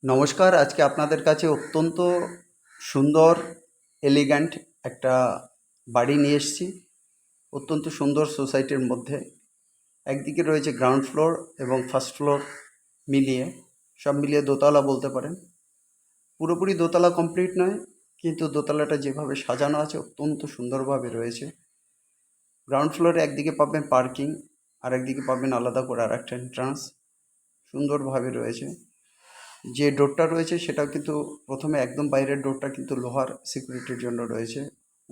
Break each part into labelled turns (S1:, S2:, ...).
S1: নমস্কার। আজকে আপনাদের কাছে অত্যন্ত সুন্দর এলিগ্যান্ট একটা বাড়ি নিয়ে এসেছি। অত্যন্ত সুন্দর সোসাইটির মধ্যে একদিকে রয়েছে গ্রাউন্ড ফ্লোর এবং ফার্স্ট ফ্লোর মিলিয়ে, সব মিলিয়ে দোতলা বলতে পারেন। পুরোপুরি দোতলা কমপ্লিট নয়, কিন্তু দোতলাটা যেভাবে সাজানো আছে অত্যন্ত সুন্দরভাবে রয়েছে। গ্রাউন্ড ফ্লোরে একদিকে পাবেন পার্কিং, আর একদিকে পাবেন আলাদা করে আর একটা এন্ট্রান্স, সুন্দরভাবে রয়েছে। যে ডোরটা রয়েছে সেটাও কিন্তু প্রথমে একদম বাইরের ডোরটা কিন্তু লোহার সিকিউরিটির জন্য রয়েছে।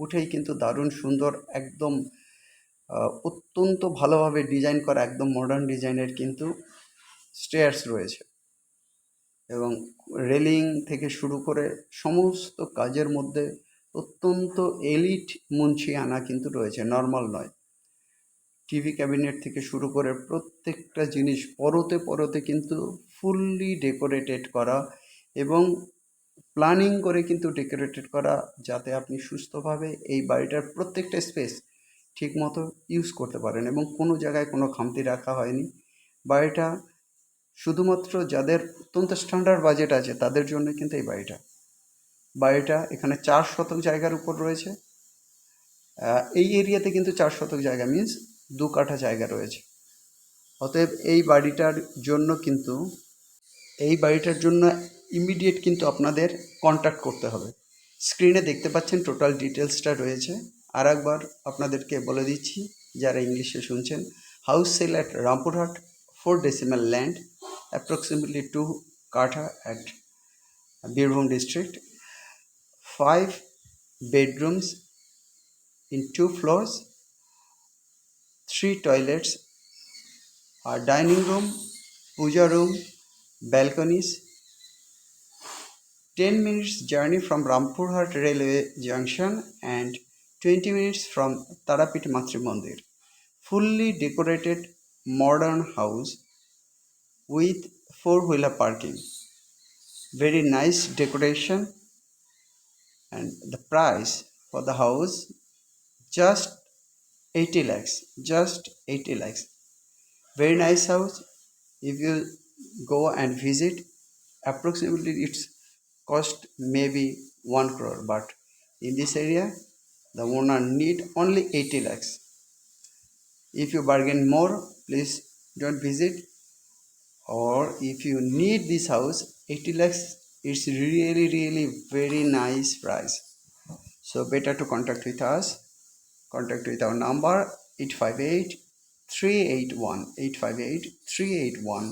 S1: উঠেই কিন্তু দারুণ সুন্দর একদম অত্যন্ত ভালোভাবে ডিজাইন করা একদম মডার্ন ডিজাইনের কিন্তু স্টেয়ার্স রয়েছে, এবং রেলিং থেকে শুরু করে সমস্ত কাজের মধ্যে অত্যন্ত এলিট মুন্সিয়ানা কিন্তু রয়েছে, নর্মাল নয়। টিভি ক্যাবিনেট থেকে শুরু করে প্রত্যেকটা জিনিস পরতে পরতে কিন্তু ফুললি ডেকোরেটেড করা, এবং প্ল্যানিং করে কিন্তু ডেকোরেটেড করা, যাতে আপনি সুস্থভাবে এই বাড়িটার প্রত্যেকটা স্পেস ঠিকমতো ইউজ করতে পারেন, এবং কোনো জায়গায় কোনো খামতি রাখা হয়নি। বাড়িটা শুধুমাত্র যাদের অত্যন্ত স্ট্যান্ডার্ড বাজেট আছে তাদের জন্য কিন্তু এই বাড়িটা এখানে 4 শতক জায়গার উপর রয়েছে। এই এরিয়াতে কিন্তু 4 শতক জায়গা মিন্স 2 কাঠা জায়গা রয়েছে। অতএব এই বাড়িটার জন্য ইমিডিয়েট কিন্তু আপনাদের কন্ট্যাক্ট করতে হবে। স্ক্রিনে দেখতে পাচ্ছেন টোটাল ডিটেলসটা রয়েছে। আর একবার আপনাদেরকে বলে দিচ্ছি যারা ইংলিশে শুনছেন, house sale at Rampurhat, 4 decimal land, approximately 2 katha at Birbhum district, 5 bedrooms in 2 floors, 3 toilets, a dining room, puja room, balconies. 10 minutes journey from Rampurhat railway junction and 20 minutes from Tarapit Matri Mandir. Fully decorated modern house with 4-wheeler parking. Very nice decoration, and the price for the house just 80 lakhs. Just 80 lakhs. Very nice house. If you go and visit, approximately its cost maybe 1 crore, but in this area the owner need only 80 lakhs. If you bargain more, please don't visit. Or if you need this house, 80 lakhs, it's really very nice price. So better to contact with us. Contact with our number 858 381 858 381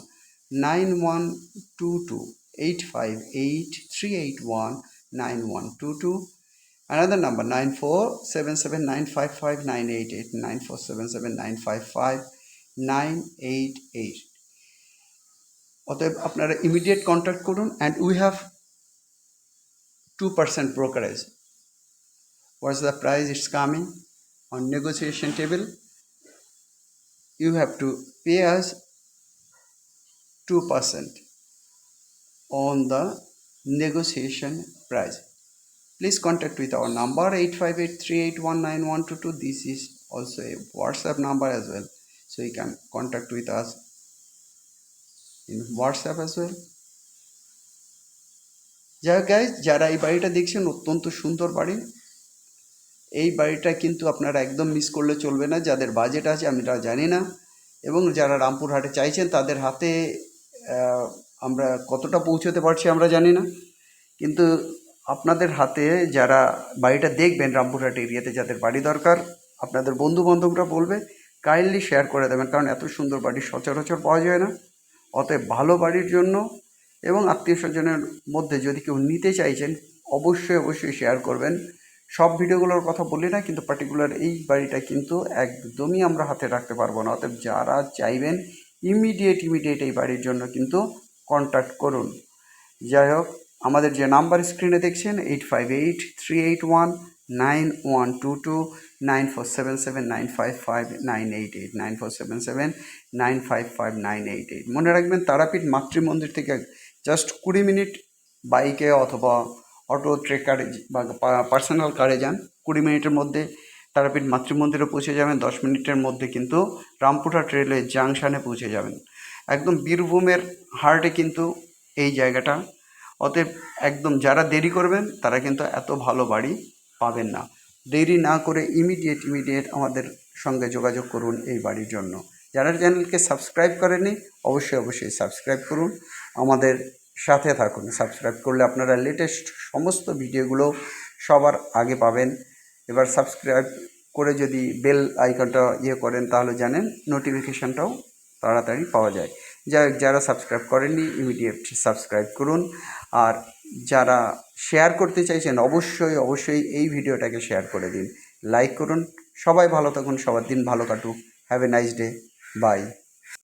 S1: 9122, 858 381 9122. Another number 9477955988, 9477955988. অতএব আপনারা immediate contact করুন, and we have 2% brokerage. What's the price it's coming on negotiation table? You have to pay us 2% on the negotiation price. Please contact with our number 858 381 9122. This is also a WhatsApp number as well, so you can contact with us in WhatsApp as well. যাই guys, যারা এই বাড়িটা দেখছেন অত্যন্ত সুন্দর বাড়ি, এই বাড়িটা কিন্তু আপনারা একদম মিস করলে চলবে না। যাদের বাজেট আছে আমি তা জানি না, এবং যারা রামপুরহাটে চাইছেন তাদের হাতে আমরা কতটা পৌঁছতে পারছি আমরা জানি না, কিন্তু আপনাদের হাতে যারা বাড়িটা দেখবেন রামপুরহাট এরিয়াতে, যাদের বাড়ি দরকার, আপনাদের বন্ধু বান্ধবরা বলবে কাইন্ডলি শেয়ার করে দেবেন, কারণ এত সুন্দর বাড়ি সচরাচর পাওয়া যায় না। অতএব ভালো বাড়ির জন্য এবং আত্মীয় স্বজনের মধ্যে যদি কেউ নিতে চাইছেন, অবশ্যই শেয়ার করবেন। সব ভিডিওগুলোর কথা বলি না, কিন্তু পার্টিকুলার এই বাড়িটা কিন্তু একদমই আমরা হাতে রাখতে পারবো না। অতএব যারা চাইবেন ইমিডিয়েট এই বাড়ির জন্য কিন্তু কন্ট্যাক্ট করুন। যাই হোক, আমাদের যে নাম্বার স্ক্রিনে দেখছেন 858 381 9122, 9477955988, 9477955988। মনে রাখবেন, তারাপীঠ মাতৃ মন্দির থেকে জাস্ট 20 মিনিট বাইকে অথবা অটো ট্রেকারে বা পার্সোনাল কারে যান, 20 মিনিটের মধ্যে তারাপীঠ মাতৃমন্দিরে পৌঁছে যাবেন। 10 মিনিটের মধ্যে কিন্তু রামপুরহাট রেলওয়ে জাংশনে পৌঁছে যাবেন। একদম বীরভূমের হার্টে কিন্তু এই জায়গাটা, অতএব একদম যারা দেরি করবেন তারা কিন্তু এত ভালো বাড়ি পাবেন না। দেরি না করে ইমিডিয়েট আমাদের সঙ্গে যোগাযোগ করুন এই বাড়ির জন্য। যারা চ্যানেলকে সাবস্ক্রাইব করেনি অবশ্যই সাবস্ক্রাইব করুন, আমাদের সাথে থাকুন। সাবস্ক্রাইব করলে আপনারা লেটেস্ট সমস্ত ভিডিওগুলো সবার আগে পাবেন। এবার সাবস্ক্রাইব করে যদি বেল আইকনটা করেন তাহলে জানেন নোটিফিকেশানটাও তাড়াতাড়ি পাওয়া যায়। যারা সাবস্ক্রাইব করেননি ইমিডিয়েট সাবস্ক্রাইব করুন। আর যারা শেয়ার করতে চাইছেন অবশ্যই এই ভিডিওটাকে শেয়ার করে দিন, লাইক করুন। সবাই ভালো থাকুন, সবার দিন ভালো কাটুক। Have a nice day, by.